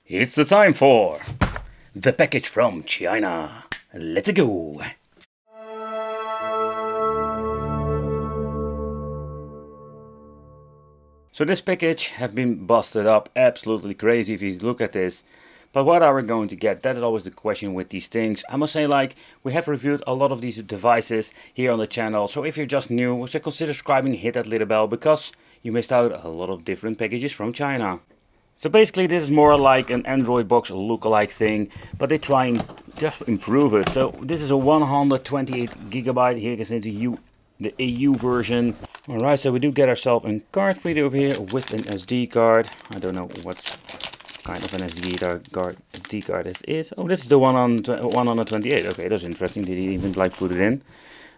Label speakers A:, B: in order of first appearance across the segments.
A: It's the time for the package from China. Let's go! So this package have been busted up absolutely crazy if you look at this. But what are we going to get? That is always the question with these things. I must say, like, we have reviewed a lot of these devices here on the channel. So if you're just new, so consider subscribing, hit that little bell, because you missed out a lot of different packages from China. So basically this is more like an Android box lookalike thing, but they're trying just improve it. So this is a 128GB, here you can see the EU version. Alright, so we do get ourselves a card reader over here with an SD card. I don't know what kind of an SD card this is. Oh, this is the one on 128. Okay, that's interesting. Did he even like put it in?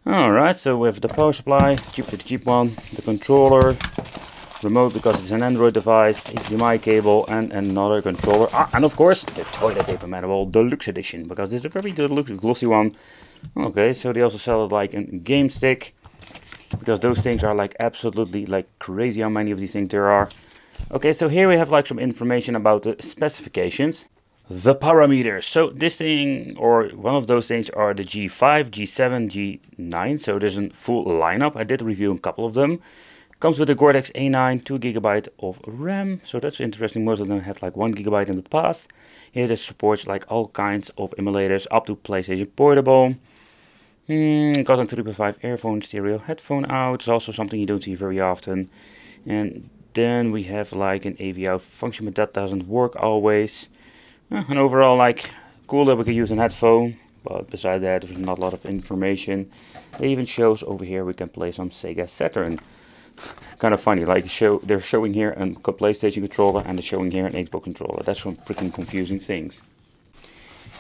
A: Alright, so we have the power supply, cheap to the cheap one, the controller, remote because it's an Android device, HDMI cable, and another controller. And of course, the toilet paper manual deluxe edition, because this is a very deluxe, glossy one. Okay, so they also sell it like a game stick, because those things are like absolutely like crazy how many of these things there are. Okay, so here we have like some information about the specifications. The parameters. So this thing, or one of those things, are the G5, G7, G9. So there's a full lineup. I did review a couple of them. Comes with a Cortex A9, 2GB of RAM. So that's interesting. Most of them have like 1GB in the past. Here this supports like all kinds of emulators up to PlayStation Portable. Got a 3.5 earphone stereo headphone out. It's also something you don't see very often. And then we have like an AV out function, but that doesn't work always. And overall, like, cool that we can use an headphone, but beside that there's not a lot of information. It even shows over here we can play some Sega Saturn. Kind of funny, like they're showing here a PlayStation controller and they're showing here an Xbox controller. That's some freaking confusing things.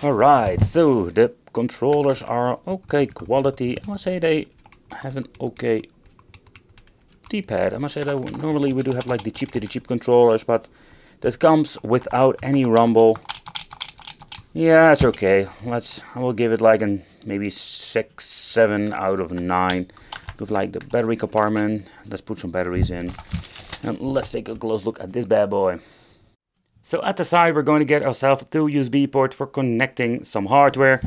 A: Alright, so the controllers are okay quality. I must say they have an okay D-pad. I must say that normally we do have like the cheap controllers, but that comes without any rumble. Yeah, it's okay. I will give it like a maybe 6, 7 out of 9. With like the battery compartment. Let's put some batteries in. And let's take a close look at this bad boy. So at the side we're going to get ourselves a 2 USB port for connecting some hardware.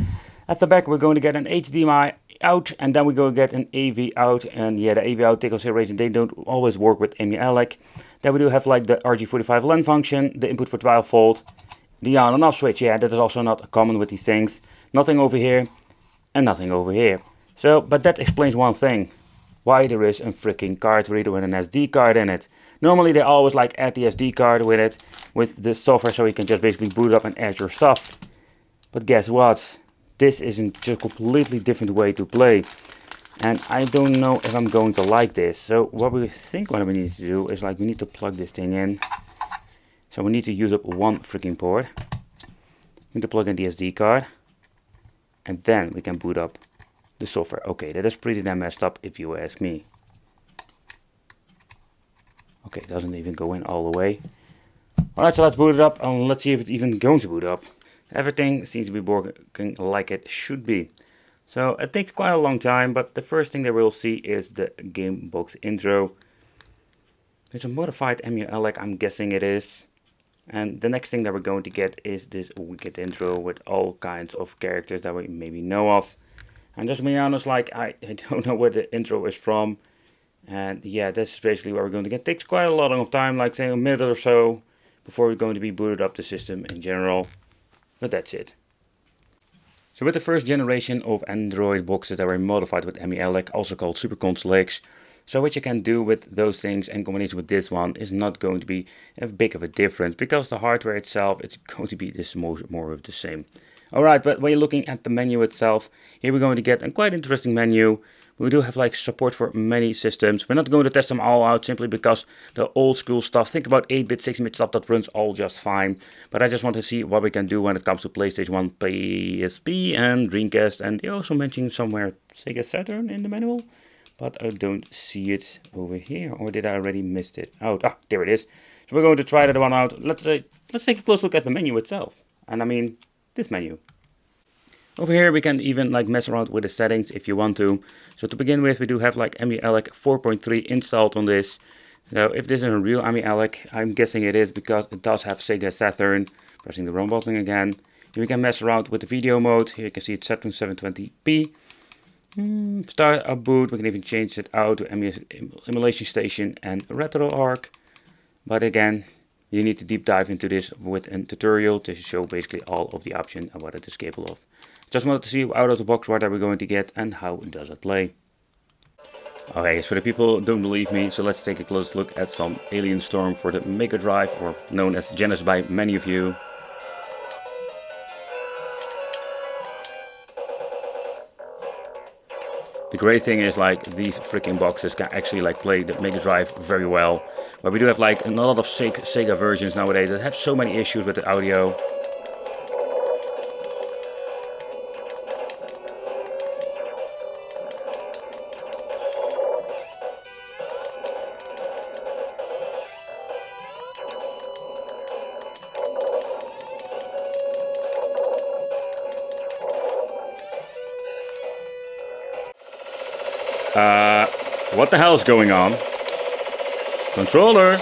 A: At the back we're going to get an HDMI out, and then we're going to get an AV out. And yeah, the AV out consideration, they don't always work with Emulation. Then we do have like the RG45 LAN function, the input for 12 volt, the on and off switch. Yeah, that is also not common with these things. Nothing over here and nothing over here. So, but that explains one thing. Why there is a freaking card reader with an SD card in it. Normally they always like add the SD card with it, with the software, so you can just basically boot it up and add your stuff. But guess what? This is a completely different way to play. And I don't know if I'm going to like this. So what we need to do is like we need to plug this thing in. So we need to use up one freaking port. We need to plug in the SD card. And then we can boot up the software. Okay, that is pretty damn messed up if you ask me. Okay, it doesn't even go in all the way. Alright, so let's boot it up and let's see if it's even going to boot up. Everything seems to be working like it should be. So it takes quite a long time, but the first thing that we'll see is the game box intro. It's a modified Emulation, I'm guessing it is. And the next thing that we're going to get is this wicked intro with all kinds of characters that we maybe know of. And just to be honest, like I don't know where the intro is from. And yeah, that's basically what we're going to get. It takes quite a lot of time, like say a minute or so, before we're going to be booted up the system in general. But that's it. So with the first generation of Android boxes that were modified with Emulation, also called Super Console X. So what you can do with those things in combination with this one is not going to be a big of a difference, because the hardware itself, it's going to be this more of the same. Alright, but when you're looking at the menu itself, here we're going to get a quite interesting menu. We do have like support for many systems. We're not going to test them all out simply because the old school stuff, think about 8-bit, 16-bit stuff, that runs all just fine. But I just want to see what we can do when it comes to PlayStation 1, PSP and Dreamcast. And they also mentioned somewhere Sega Saturn in the manual. But I don't see it over here. Or did I already miss it? Oh, there it is. So we're going to try that one out. Let's take a close look at the menu itself. And I mean, this menu. Over here we can even like mess around with the settings if you want to. So to begin with, we do have like Emulation 4.3 installed on this. So if this is a real Emulation, I'm guessing it is because it does have Sega Saturn. Pressing the wrong button again. Here we can mess around with the video mode. Here you can see it's set to 720p. Start a boot. We can even change it out to Emulation Station and RetroArch. But again, you need to deep dive into this with a tutorial to show basically all of the options and what it is capable of. Just wanted to see out of the box what are we going to get and how does it play. Okay, so the people who don't believe me, so let's take a close look at some Alien Storm for the Mega Drive, or known as Genesis by many of you. The great thing is like these freaking boxes can actually like play the Mega Drive very well. But we do have like a lot of Sega versions nowadays that have so many issues with the audio. What the hell is going on? Controller!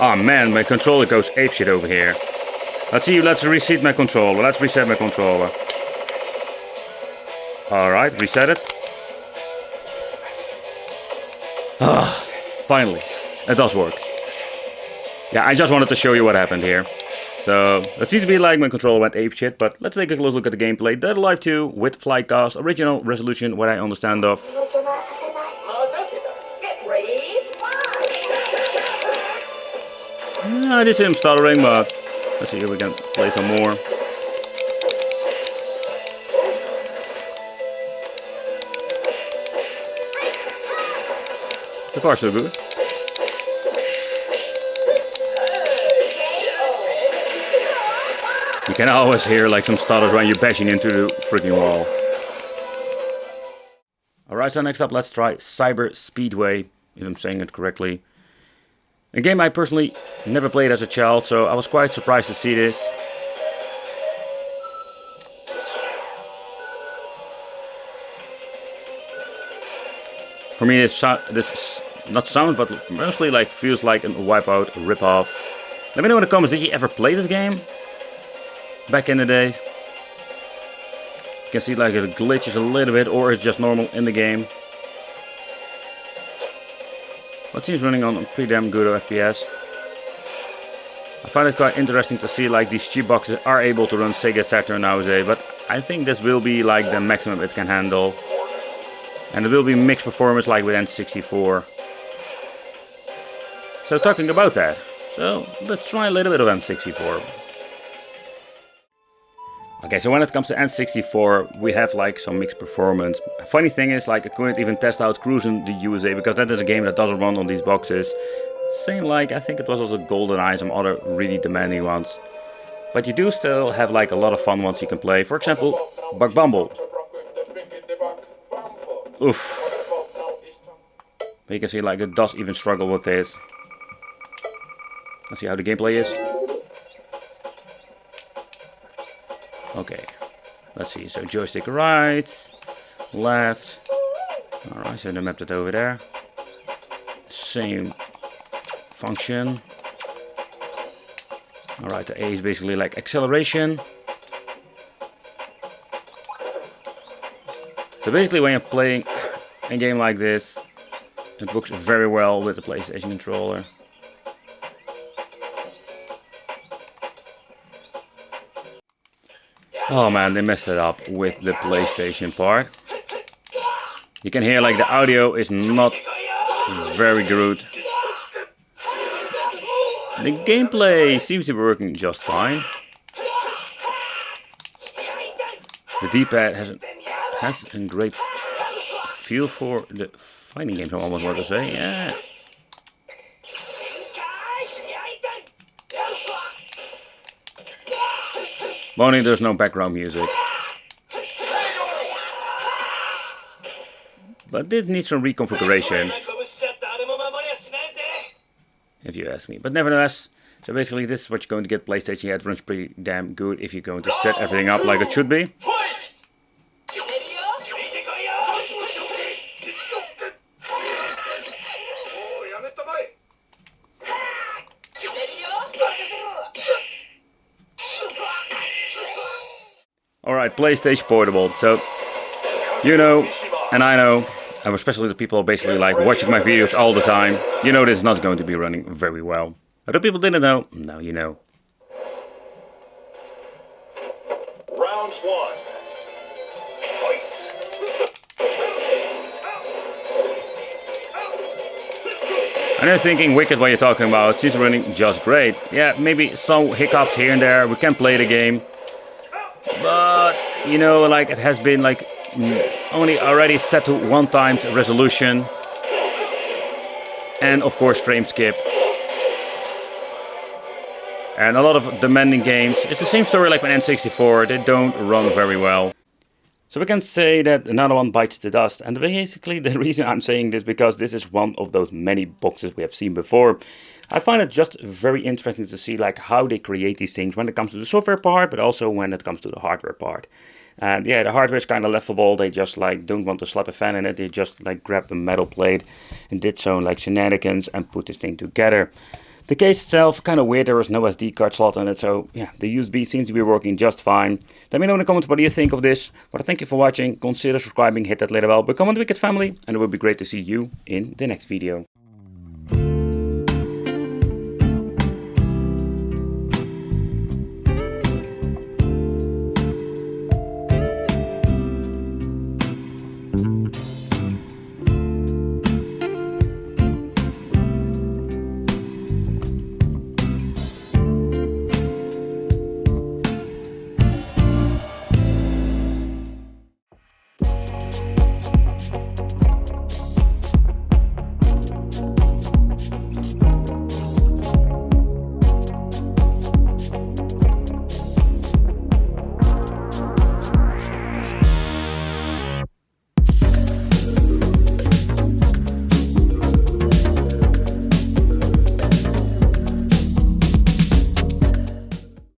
A: Oh man, my controller goes apeshit over here. Let's reset my controller. Let's reset my controller. Alright, reset it. Finally, it does work. Yeah, I just wanted to show you what happened here. So, it seems to be like my controller went apeshit, but let's take a close look at the gameplay. Dead Alive 2 with Flycast, original resolution, what I understand of. I did see him stuttering, but let's see if we can play some more. So far so good. You can always hear like some stutters when you're bashing into the freaking wall. Alright, so next up let's try Cyber Speedway, if I'm saying it correctly. A game I personally never played as a child, so I was quite surprised to see this. For me this not sound, but mostly like feels like a Wipeout ripoff. Let me know in the comments, did you ever play this game? Back in the days. You can see like it glitches a little bit, or it's just normal in the game. But it seems running on pretty damn good FPS. I find it quite interesting to see like these cheap boxes are able to run Sega Saturn nowadays, but I think this will be like the maximum it can handle. And it will be mixed performance like with N64. So talking about that, so let's try a little bit of N64. Okay, so when it comes to N64, we have like some mixed performance. Funny thing is, like I couldn't even test out Cruising the USA because that is a game that doesn't run on these boxes. Same like, I think it was also GoldenEye, some other really demanding ones. But you do still have like a lot of fun ones you can play. For example, Bug Bumble. Oof. But you can see like it does even struggle with this. Let's see how the gameplay is. Okay, let's see, so joystick right, left, alright, so they mapped it over there, same function, alright, the A is basically like acceleration. So basically when you're playing a game like this, it works very well with the PlayStation controller. Oh man, they messed it up with the PlayStation part. You can hear like the audio is not very good. The gameplay seems to be working just fine. The D-pad has a great feel for the fighting games, I almost want to say. Yeah. Only there's no background music. But this needs some reconfiguration, if you ask me. But nevertheless, so basically this is what you're going to get PlayStation. Yeah, it runs pretty damn good if you're going to set everything up like it should be. Alright, PlayStation Portable. So, you know, and I know, and especially the people basically like watching my videos all the time, you know this is not going to be running very well. Other people didn't know, now you know.
B: Round one. Fight.
A: And you're thinking, Wicked, what you're talking about, she's running just great. Yeah, maybe some hiccups here and there, we can play the game. But, you know, like it has been like only already set to 1 times resolution. And of course frame skip. And a lot of demanding games. It's the same story like with N64, they don't run very well. So we can say that another one bites the dust. And basically the reason I'm saying this because this is one of those many boxes we have seen before. I find it just very interesting to see like how they create these things when it comes to the software part, but also when it comes to the hardware part. And yeah, the hardware is kind of laughable. They just like don't want to slap a fan in it. They just like grabbed a metal plate and did so like shenanigans and put this thing together. The case itself, kind of weird, there was no SD card slot on it, so yeah, the USB seems to be working just fine. Let me know in the comments what do you think of this, but I thank you for watching, consider subscribing, hit that little bell, become a Wicked family, and it would be great to see you in the next video.